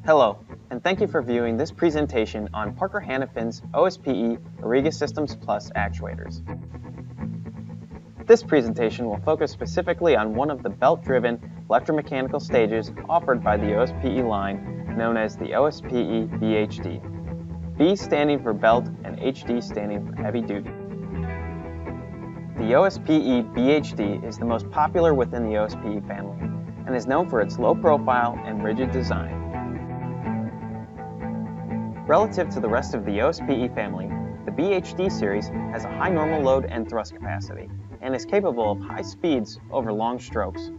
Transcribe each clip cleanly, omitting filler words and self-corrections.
Hello, and thank you for viewing this presentation on Parker Hannafin's OSPE Origa Systems Plus actuators. This presentation will focus specifically on one of the belt-driven electromechanical stages offered by the OSPE line, known as the OSPE BHD. B standing for belt and HD standing for heavy duty. The OSPE BHD is the most popular within the OSPE family and is known for its low profile and rigid design. Relative to the rest of the OSPE family, the BHD series has a high normal load and thrust capacity and is capable of high speeds over long strokes.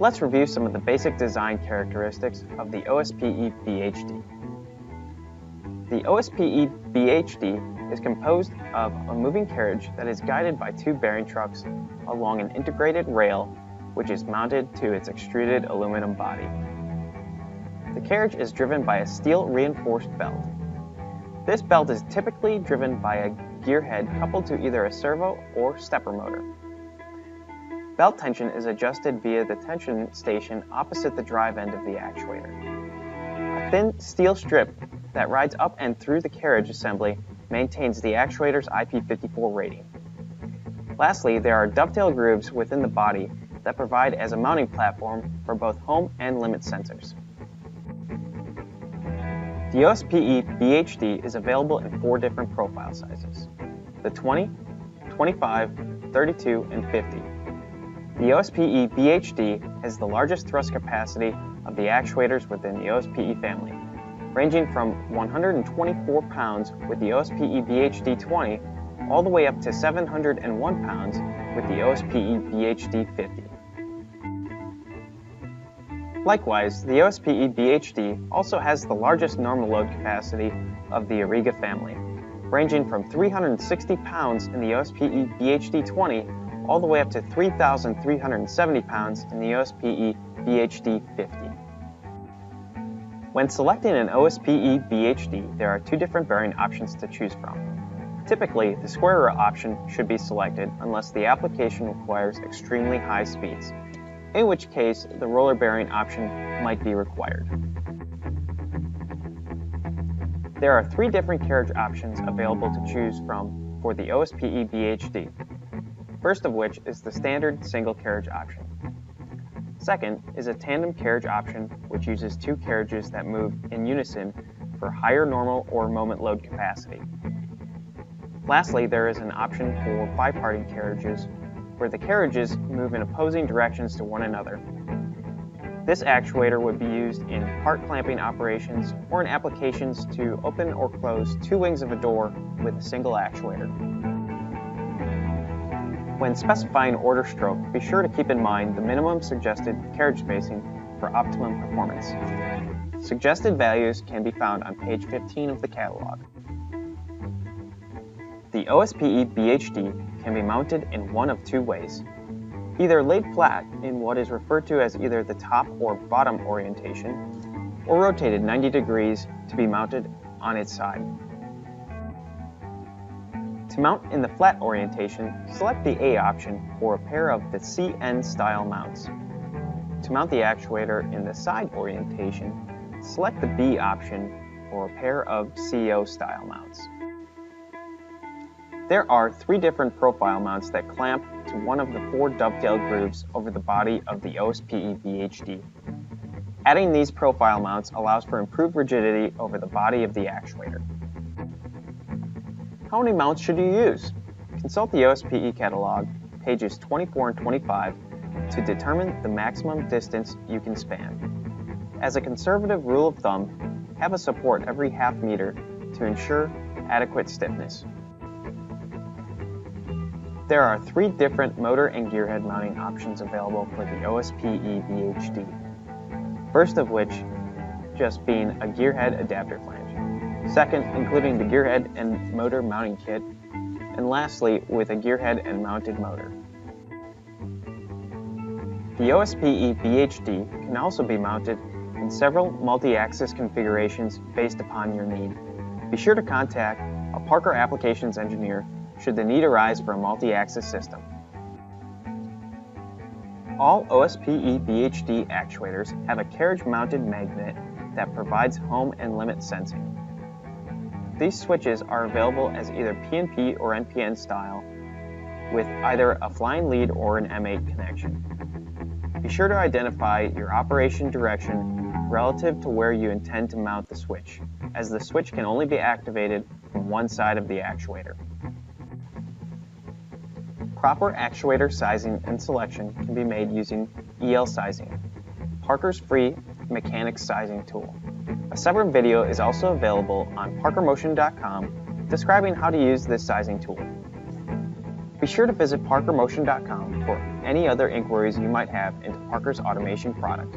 Let's review some of the basic design characteristics of the OSPE BHD. The OSPE BHD is composed of a moving carriage that is guided by two bearing trucks along an integrated rail which is mounted to its extruded aluminum body. The carriage is driven by a steel reinforced belt. This belt is typically driven by a gearhead coupled to either a servo or stepper motor. Belt tension is adjusted via the tension station opposite the drive end of the actuator. A thin steel strip that rides up and through the carriage assembly maintains the actuator's IP54 rating. Lastly, there are dovetail grooves within the body that provide as a mounting platform for both home and limit sensors. The OSPE BHD is available in 4 different profile sizes: the 20, 25, 32, and 50. The OSPE BHD has the largest thrust capacity of the actuators within the OSPE family, ranging from 124 pounds with the OSPE BHD 20 all the way up to 701 pounds with the OSPE BHD 50. Likewise, the OSPE BHD also has the largest normal load capacity of the Origa family, ranging from 360 pounds in the OSPE BHD 20 all the way up to 3,370 pounds in the OSPE BHD 50. When selecting an OSPE BHD, there are 2 different bearing options to choose from. Typically, the square rail option should be selected unless the application requires extremely high speeds, in which case the roller bearing option might be required. There are 3 different carriage options available to choose from for the OSPE BHD. First of which is the standard single carriage option. Second is a tandem carriage option, which uses 2 carriages that move in unison for higher normal or moment load capacity. Lastly, there is an option for biparting carriages, where the carriages move in opposing directions to one another. This actuator would be used in part clamping operations or in applications to open or close 2 wings of a door with a single actuator. When specifying order stroke, be sure to keep in mind the minimum suggested carriage spacing for optimum performance. Suggested values can be found on page 15 of the catalog. The OSPE BHD can be mounted in one of 2 ways. Either laid flat in what is referred to as either the top or bottom orientation, or rotated 90 degrees to be mounted on its side. To mount in the flat orientation, select the A option for a pair of the CN style mounts. To mount the actuator in the side orientation, select the B option for a pair of CO style mounts. There are 3 different profile mounts that clamp to one of the 4 dovetail grooves over the body of the OSPE BHD. Adding these profile mounts allows for improved rigidity over the body of the actuator. How many mounts should you use? Consult the OSPE catalog, pages 24 and 25, to determine the maximum distance you can span. As a conservative rule of thumb, have a support every half meter to ensure adequate stiffness. There are 3 different motor and gearhead mounting options available for the OSPE BHD. First of which just being a gearhead adapter flange. Second, including the gearhead and motor mounting kit. And lastly, with a gearhead and mounted motor. The OSPE BHD can also be mounted in several multi-axis configurations based upon your need. Be sure to contact a Parker Applications engineer should the need arise for a multi-axis system. All OSPE BHD actuators have a carriage-mounted magnet that provides home and limit sensing. These switches are available as either PNP or NPN style with either a flying lead or an M8 connection. Be sure to identify your operation direction relative to where you intend to mount the switch, as the switch can only be activated from one side of the actuator. Proper actuator sizing and selection can be made using EL sizing, Parker's free mechanics sizing tool. A separate video is also available on parkermotion.com describing how to use this sizing tool. Be sure to visit parkermotion.com for any other inquiries you might have into Parker's automation product.